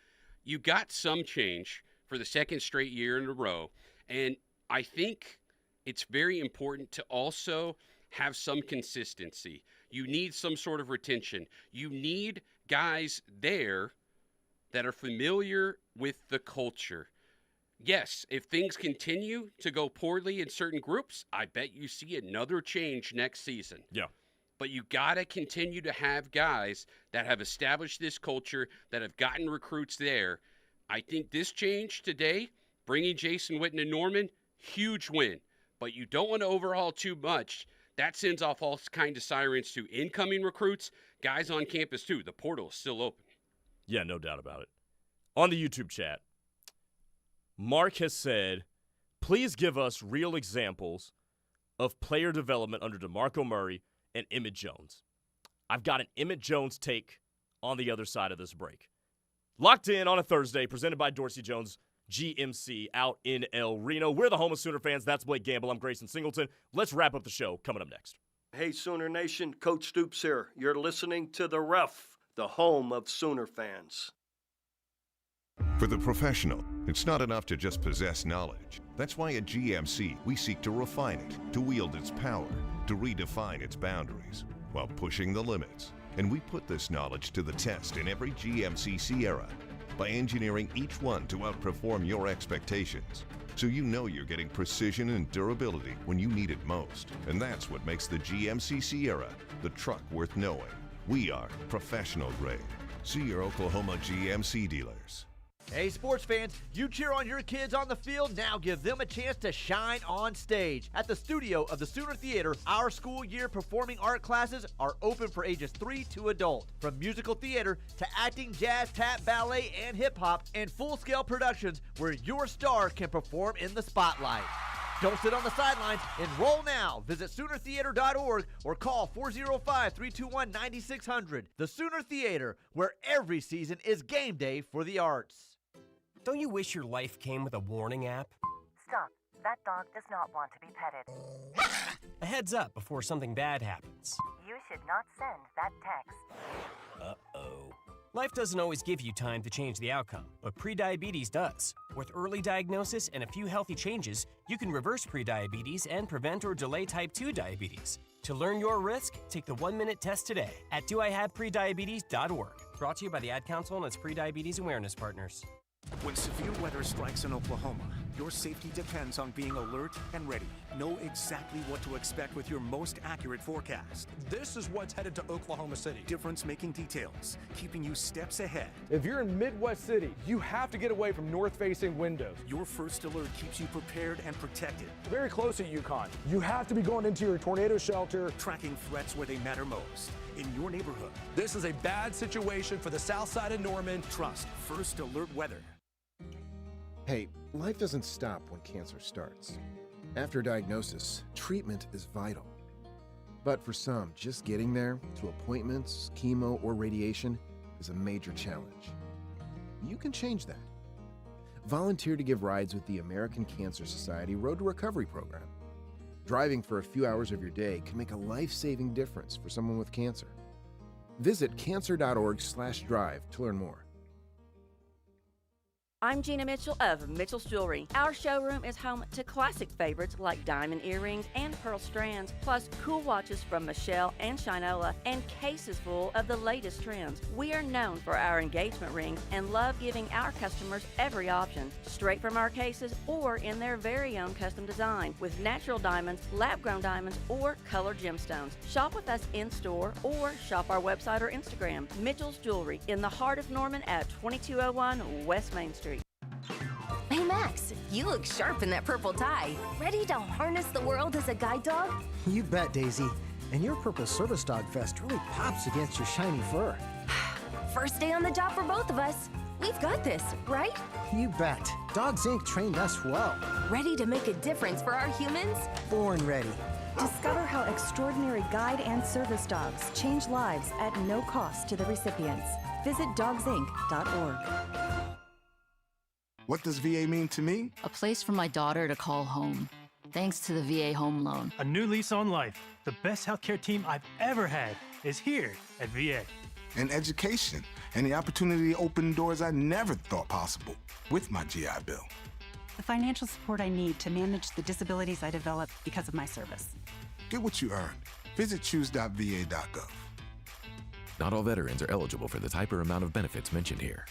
You got some change for the second straight year in a row. And I think it's very important to also have some consistency. You need some sort of retention. You need guys there that are familiar with the culture. Yes, if things continue to go poorly in certain groups, I bet you see another change next season. Yeah. But you got to continue to have guys that have established this culture, that have gotten recruits there. I think this change today, bringing Jason Witten and Norman, huge win. But you don't want to overhaul too much. That sends off all kinds of sirens to incoming recruits, guys on campus too. The portal is still open. Yeah, no doubt about it. On the YouTube chat, Mark has said, please give us real examples of player development under DeMarco Murray and Emmett Jones. I've got an Emmett Jones take on the other side of this break. Locked in on a Thursday, presented by Dorsey Jones GMC out in El Reno. We're the home of Sooner fans. That's Blake Gamble. I'm Grayson Singleton. Let's wrap up the show coming up next. Hey, Sooner Nation. Coach Stoops here. You're listening to The Ref, the home of Sooner fans. For the professional, it's not enough to just possess knowledge. That's why at GMC, we seek to refine it, to wield its power, to redefine its boundaries, while pushing the limits. And we put this knowledge to the test in every GMC Sierra by engineering each one to outperform your expectations. So you know you're getting precision and durability when you need it most. And that's what makes the GMC Sierra the truck worth knowing. We are professional grade. See your Oklahoma GMC dealers. Hey, sports fans, you cheer on your kids on the field, now give them a chance to shine on stage. At the studio of the Sooner Theater, our school year performing art classes are open for ages 3 to adult. From musical theater to acting, jazz, tap, ballet, and hip-hop, and full-scale productions where your star can perform in the spotlight. Don't sit on the sidelines. Enroll now. Visit SoonerTheater.org or call 405-321-9600. The Sooner Theater, where every season is game day for the arts. Don't you wish your life came with a warning app? Stop. That dog does not want to be petted. A heads up before something bad happens. You should not send that text. Uh-oh. Life doesn't always give you time to change the outcome, but prediabetes does. With early diagnosis and a few healthy changes, you can reverse prediabetes and prevent or delay type 2 diabetes. To learn your risk, take the 1-minute test today at doihaveprediabetes.org. Brought to you by the Ad Council and its prediabetes awareness partners. When severe weather strikes in Oklahoma, Your safety depends on being alert and ready. Know exactly what to expect with your most accurate forecast. This is what's headed to Oklahoma City. Difference-making details, keeping you steps ahead. If you're in Midwest City, you have to get away from north-facing windows. Your first alert keeps you prepared and protected. Very close at Yukon. You have to be going into your tornado shelter. Tracking threats where they matter most. In your neighborhood. This is a bad situation for the south side of Norman. Trust First Alert Weather. Hey, life doesn't stop when cancer starts. After diagnosis, treatment is vital. But for some, just getting there, to appointments, chemo, or radiation, is a major challenge. You can change that. Volunteer to give rides with the American Cancer Society Road to Recovery program. Driving for a few hours of your day can make a life-saving difference for someone with cancer. Visit cancer.org/drive to learn more. I'm Gina Mitchell of Mitchell's Jewelry. Our showroom is home to classic favorites like diamond earrings and pearl strands, plus cool watches from Michelle and Shinola, and cases full of the latest trends. We are known for our engagement rings and love giving our customers every option, straight from our cases or in their very own custom design, with natural diamonds, lab-grown diamonds, or colored gemstones. Shop with us in-store or shop our website or Instagram. Mitchell's Jewelry in the heart of Norman at 2201 West Main Street. Hey Max, you look sharp in that purple tie. Ready to harness the world as a guide dog? You bet, Daisy. And your purple service dog vest really pops against your shiny fur. First day on the job for both of us. We've got this, right? You bet. Dogs Inc. trained us well. Ready to make a difference for our humans? Born ready. Discover how extraordinary guide and service dogs change lives at no cost to the recipients. Visit dogsinc.org. What does VA mean to me? A place for my daughter to call home, thanks to the VA Home Loan. A new lease on life. The best healthcare team I've ever had is here at VA. And education, and the opportunity to open doors I never thought possible with my GI Bill. The financial support I need to manage the disabilities I developed because of my service. Get what you earned. Visit choose.va.gov. Not all veterans are eligible for the type or amount of benefits mentioned here.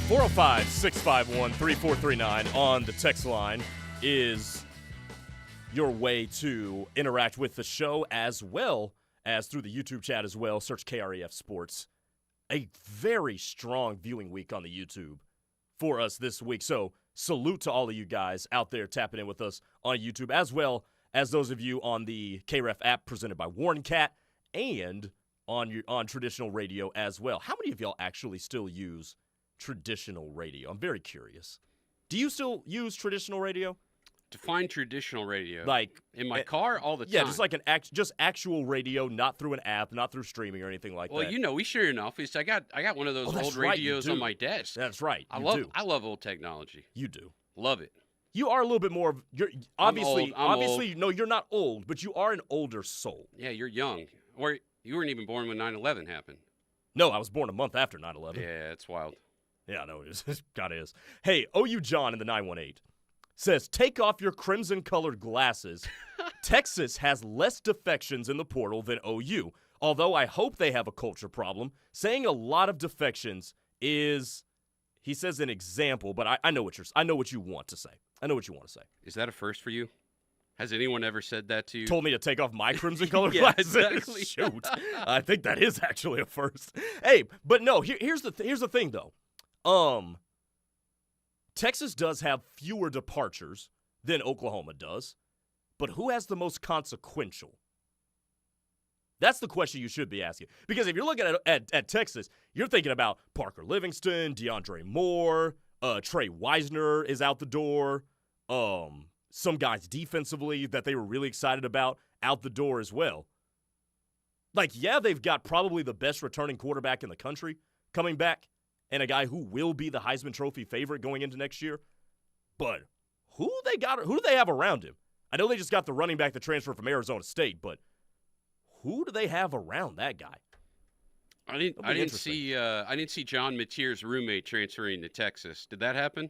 (405-651-3439) on the text line is your way to interact with the show, as well as through the YouTube chat as well. Search KREF Sports. A very strong viewing week on the YouTube for us this week. So salute to all of you guys out there tapping in with us on YouTube, as well as those of you on the KREF app presented by Warren Cat, and on traditional radio as well. How many of y'all actually still use traditional radio? I'm very curious. Do you still use traditional radio? Define traditional radio. Like in my car all the time. Yeah, just like just actual radio, not through an app, not through streaming or anything like that. Well, you know, we share an office. I got one of those old radios on my desk. That's right. I love old technology. You do. Love it. You are a little bit more. You're obviously I'm old. No, you're not old, but you are an older soul. Yeah, you're young. Or you weren't even born when 9/11 happened. No, I was born a month after 9/11. Yeah, it's wild. Yeah, no, it is. God is. Hey, OU John in the 918 says, take off your crimson-colored glasses. Texas has less defections in the portal than OU, although I hope they have a culture problem. Saying a lot of defections is, he says, an example, but I know what you want to say. I know what you want to say. Is that a first for you? Has anyone ever said that to you? Told me to take off my crimson-colored yeah, glasses? Exactly. Shoot. I think that is actually a first. Hey, but no, here's the thing, though. Texas does have fewer departures than Oklahoma does, but who has the most consequential? That's the question you should be asking. Because if you're looking at Texas, you're thinking about Parker Livingston, DeAndre Moore, Trey Wisner is out the door, some guys defensively that they were really excited about out the door as well. Like, yeah, they've got probably the best returning quarterback in the country coming back, and a guy who will be the Heisman Trophy favorite going into next year. But who do they have around him? I know they just got the running back that transferred from Arizona State, but who do they have around that guy? I didn't see John Mateer's roommate transferring to Texas. Did that happen?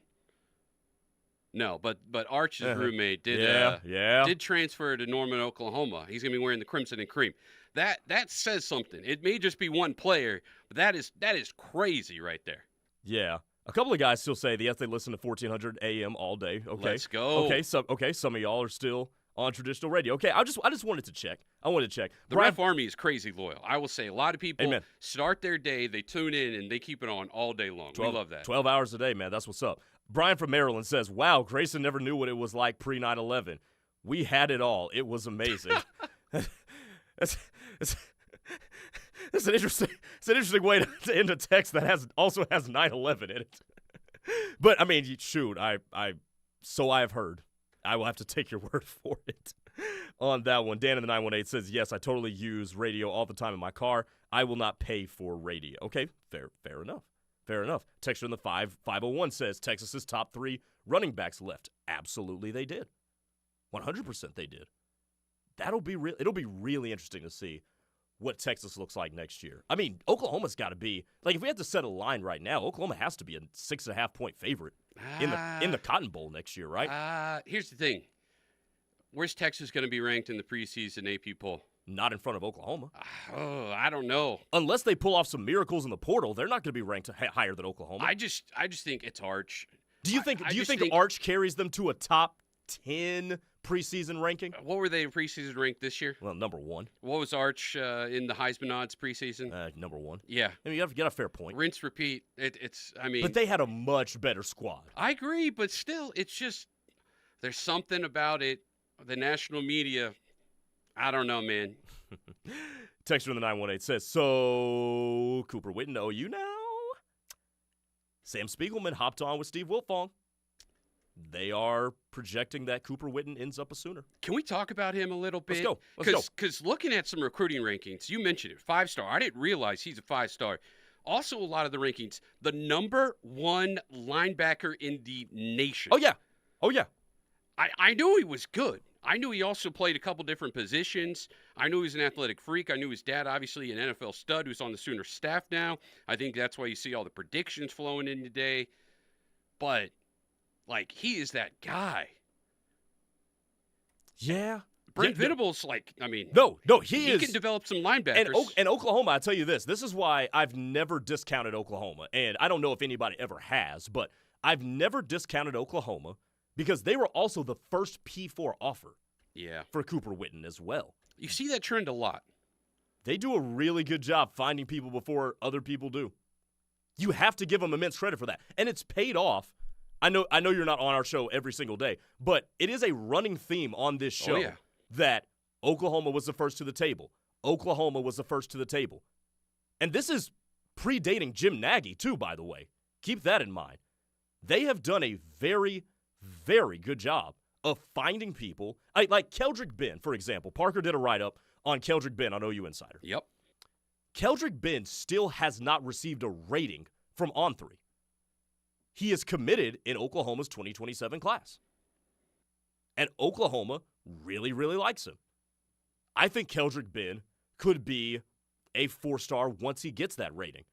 No, but Arch's roommate did transfer to Norman, Oklahoma. He's going to be wearing the crimson and cream. That says something. It may just be one player, but that is crazy right there. Yeah. A couple of guys still say yes, they listen to 1400 AM all day. Okay. Let's go. Okay, some of y'all are still on traditional radio. Okay, I just wanted to check. The Ref Army is crazy loyal. I will say a lot of people start their day, they tune in, and they keep it on all day long. We love that. 12 hours a day, man. That's what's up. Brian from Maryland says, wow, Grayson never knew what it was like pre-9/11. We had it all. It was amazing. It's an interesting way to end a text that also has 9/11 in it. But I mean, shoot, I have heard. I will have to take your word for it on that one. Dan in the 918 says, yes, I totally use radio all the time in my car. I will not pay for radio. Okay, fair enough. Fair enough. Texture in the 501 says Texas's top 3 running backs left. Absolutely, they did. 100% they did. It'll be really interesting to see what Texas looks like next year. I mean, Oklahoma's got to be, like, if we had to set a line right now, Oklahoma has to be a 6.5-point favorite in the Cotton Bowl next year, right? Here's the thing. Where's Texas going to be ranked in the preseason AP poll? Not in front of Oklahoma. I don't know. Unless they pull off some miracles in the portal, they're not going to be ranked higher than Oklahoma. I just think it's Arch. Do you think Arch carries them to a top 10 preseason ranking? What were they in preseason ranked this year? Well, number 1. What was Arch in the Heisman odds preseason? Number 1. Yeah. I mean, you got a fair point. Rinse, repeat. But they had a much better squad. I agree, but still, it's just, there's something about it. The national media, I don't know, man. Texter in the 918 says, so Cooper Witten to OU now? Sam Spiegelman hopped on with Steve Wiltfong. They are projecting that Cooper Witten ends up a Sooner. Can we talk about him a little bit? Let's go. Because looking at some recruiting rankings, you mentioned it, 5-star. I didn't realize he's a 5-star. Also, a lot of the rankings, the number 1 linebacker in the nation. Oh, yeah. I knew he was good. I knew he also played a couple different positions. I knew he was an athletic freak. I knew his dad, obviously, an NFL stud who's on the Sooner staff now. I think that's why you see all the predictions flowing in today. But, like, he is that guy. Yeah. Brent Venables, he is. He can develop some linebackers. And Oklahoma, I'll tell you this. This is why I've never discounted Oklahoma. And I don't know if anybody ever has, but I've never discounted Oklahoma because they were also the first P4 offer for Cooper Witten as well. You see that trend a lot. They do a really good job finding people before other people do. You have to give them immense credit for that. And it's paid off. I know you're not on our show every single day, but it is a running theme on this show that Oklahoma was the first to the table. Oklahoma was the first to the table. And this is predating Jim Nagy, too, by the way. Keep that in mind. They have done a very, very good job of finding people. Like Keldrick Ben, for example. Parker did a write-up on Keldrick Ben on OU Insider. Yep. Keldrick Ben still has not received a rating from On3. He is committed in Oklahoma's 2027 class. And Oklahoma really, really likes him. I think Keldrick Ben could be a 4-star once he gets that rating.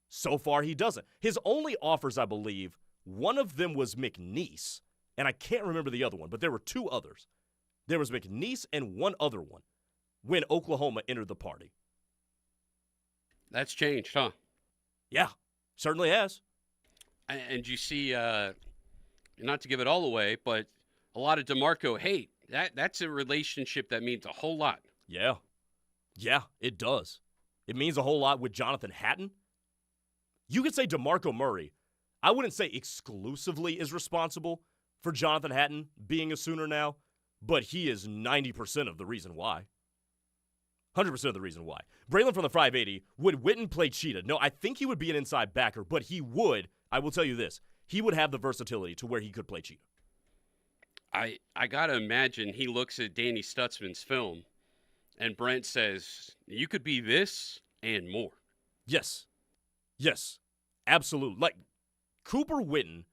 So far, he doesn't. His only offers, I believe, one of them was McNeese, and I can't remember the other one, but there were 2 others. There was McNeese and one other one when Oklahoma entered the party. That's changed, huh? Yeah, certainly has. And you see, not to give it all away, but a lot of DeMarco hate. That's a relationship that means a whole lot. Yeah. Yeah, it does. It means a whole lot with Jonathan Hatton. You could say DeMarco Murray, I wouldn't say exclusively is responsible for Jonathan Hatton being a Sooner now, but he is 90% of the reason why. 100% of the reason why. Braylon from the 580, would Witten play Cheetah? No, I think he would be an inside backer, but he would, I will tell you this, he would have the versatility to where he could play Cheetah. I got to imagine he looks at Danny Stutzman's film, and Brent says, you could be this and more. Yes. Yes. Absolutely. Like, Cooper Witten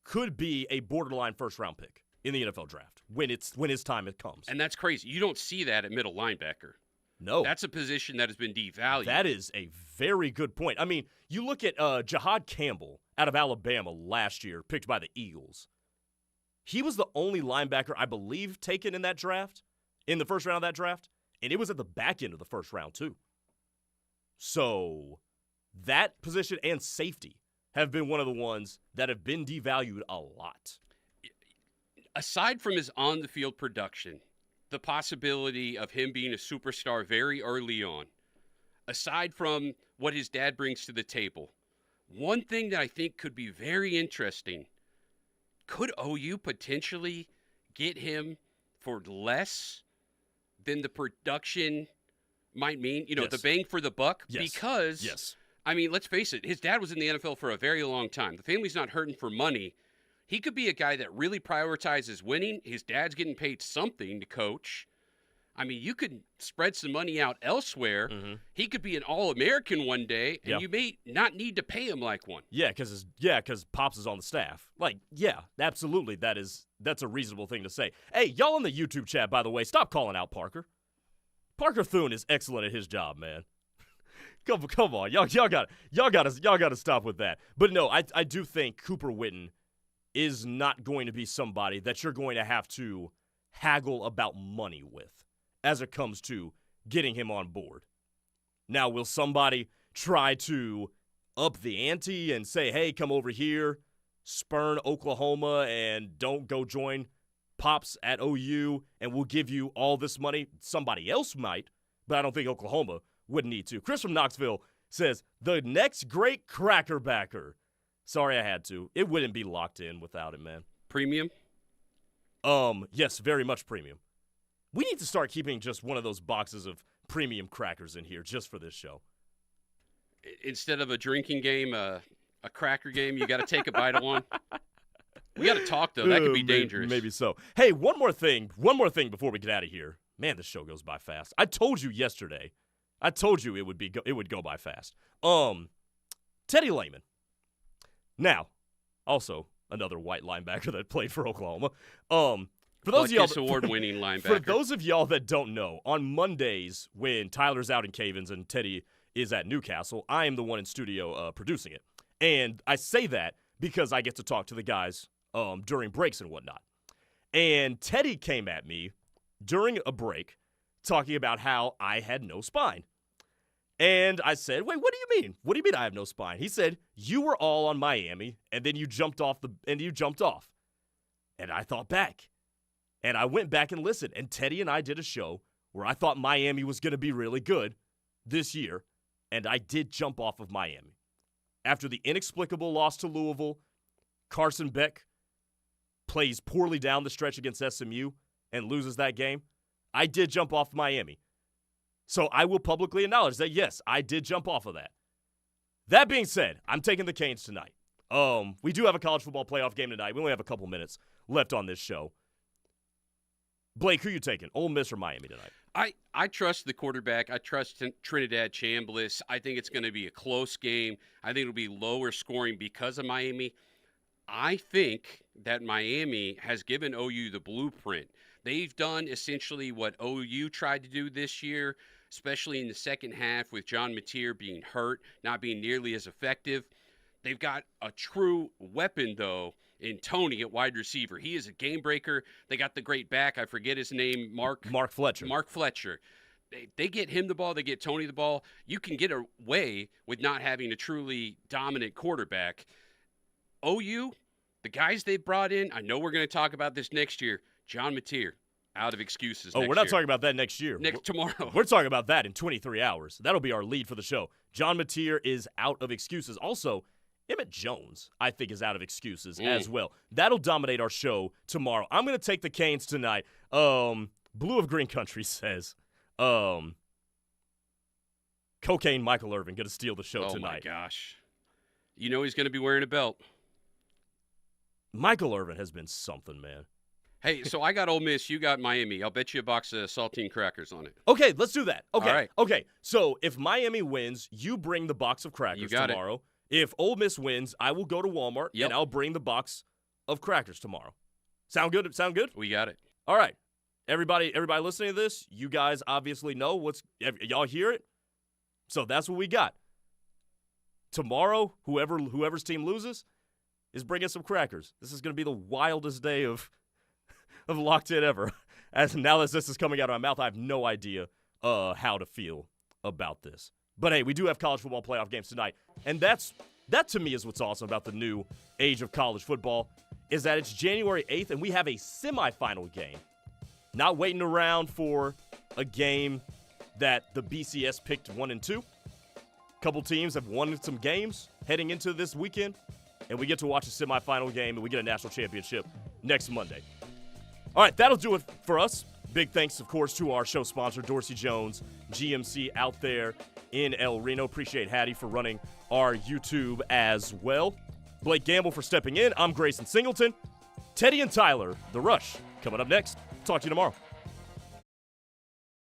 could be a borderline first-round pick in the NFL draft when his time comes. And that's crazy. You don't see that at middle linebacker. No. That's a position that has been devalued. That is a very good point. I mean, you look at Jahad Campbell out of Alabama last year, picked by the Eagles. He was the only linebacker, I believe, taken in that draft, in the first round of that draft, and it was at the back end of the first round, too. So that position and safety have been one of the ones that have been devalued a lot. Aside from his on-the-field production, the possibility of him being a superstar very early on, aside from what his dad brings to the table, one thing that I think could be very interesting, could OU potentially get him for less than the production might mean? You know, the bang for the buck? Yes. Because, I mean, let's face it, his dad was in the NFL for a very long time. The family's not hurting for money. He could be a guy that really prioritizes winning. His dad's getting paid something to coach. I mean, you could spread some money out elsewhere. Mm-hmm. He could be an All-American one day, and you may not need to pay him like one. Yeah, because Pops is on the staff. Like, yeah, absolutely. That's a reasonable thing to say. Hey, y'all in the YouTube chat, by the way, stop calling out Parker. Parker Thune is excellent at his job, man. come on, y'all gotta stop with that. But no, I do think Cooper Witten is not going to be somebody that you're going to have to haggle about money with as it comes to getting him on board. Now, will somebody try to up the ante and say, hey, come over here, spurn Oklahoma, and don't go join Pops at OU, and we'll give you all this money? Somebody else might, but I don't think Oklahoma would need to. Chris from Knoxville says, the next great crackerbacker. Sorry I had to. It wouldn't be locked in without it, man. Premium? Yes, very much premium. We need to start keeping just one of those boxes of premium crackers in here just for this show. Instead of a drinking game, a cracker game, you got to take a bite of one. We got to talk, though. That could be dangerous. Maybe so. Hey, one more thing before we get out of here. Man, this show goes by fast. I told you yesterday. I told you it would go by fast. Teddy Lehman. Now, also another white linebacker that played for Oklahoma. For those of y'all, award-winning linebacker. For those of y'all that don't know, on Mondays when Tyler's out in Cavens and Teddy is at Newcastle, I am the one in studio producing it, and I say that because I get to talk to the guys during breaks and whatnot. And Teddy came at me during a break talking about how I had no spine. And I said, wait, what do you mean? What do you mean I have no spine? He said, you were all on Miami, and then you jumped off. And I thought back. And I went back and listened. And Teddy and I did a show where I thought Miami was going to be really good this year. And I did jump off of Miami. After the inexplicable loss to Louisville, Carson Beck plays poorly down the stretch against SMU and loses that game. I did jump off Miami. So I will publicly acknowledge that, yes, I did jump off of that. That being said, I'm taking the Canes tonight. We do have a college football playoff game tonight. We only have a couple minutes left on this show. Blake, who you taking, Ole Miss or Miami tonight? I trust the quarterback. I trust Trinidad Chambliss. I think it's going to be a close game. I think it'll be lower scoring because of Miami. I think that Miami has given OU the blueprint. They've done essentially what OU tried to do this year, especially in the second half with John Mateer being hurt, not being nearly as effective. They've got a true weapon, though, in Tony at wide receiver. He is a game breaker. They got the great back. I forget his name. Mark Fletcher. Mark Fletcher. They get him the ball. They get Tony the ball. You can get away with not having a truly dominant quarterback. OU, the guys they brought in, I know we're going to talk about this next year. John Mateer, out of excuses. We're not talking about that next year. Tomorrow. We're talking about that in 23 hours. That'll be our lead for the show. John Mateer is out of excuses. Also, Emmett Jones, I think, is out of excuses as well. That'll dominate our show tomorrow. I'm going to take the Canes tonight. Blue of Green Country says, Cocaine Michael Irvin going to steal the show tonight. Oh, my gosh. You know he's going to be wearing a belt. Michael Irvin has been something, man. Hey, so I got Ole Miss, you got Miami. I'll bet you a box of saltine crackers on it. Okay, let's do that. Okay, all right. Okay. So if Miami wins, you bring the box of crackers tomorrow. If Ole Miss wins, I will go to Walmart and I'll bring the box of crackers tomorrow. Sound good? We got it. All right. everybody listening to this, you guys obviously know y'all hear it. So that's what we got. Tomorrow, whoever's team loses is bringing some crackers. This is going to be the wildest day of Locked In ever. As now that this is coming out of my mouth, I have no idea how to feel about this. But hey, we do have college football playoff games tonight. And that to me is what's awesome about the new age of college football, is that it's January 8th and we have a semifinal game. Not waiting around for a game that the BCS picked 1 and 2. Couple teams have won some games heading into this weekend, and we get to watch a semifinal game and we get a national championship next Monday. All right, that'll do it for us. Big thanks, of course, to our show sponsor, Dorsey Jones, GMC out there in El Reno. Appreciate Hattie for running our YouTube as well. Blake Gamble for stepping in. I'm Grayson Singleton. Teddy and Tyler, The Rush, coming up next. Talk to you tomorrow.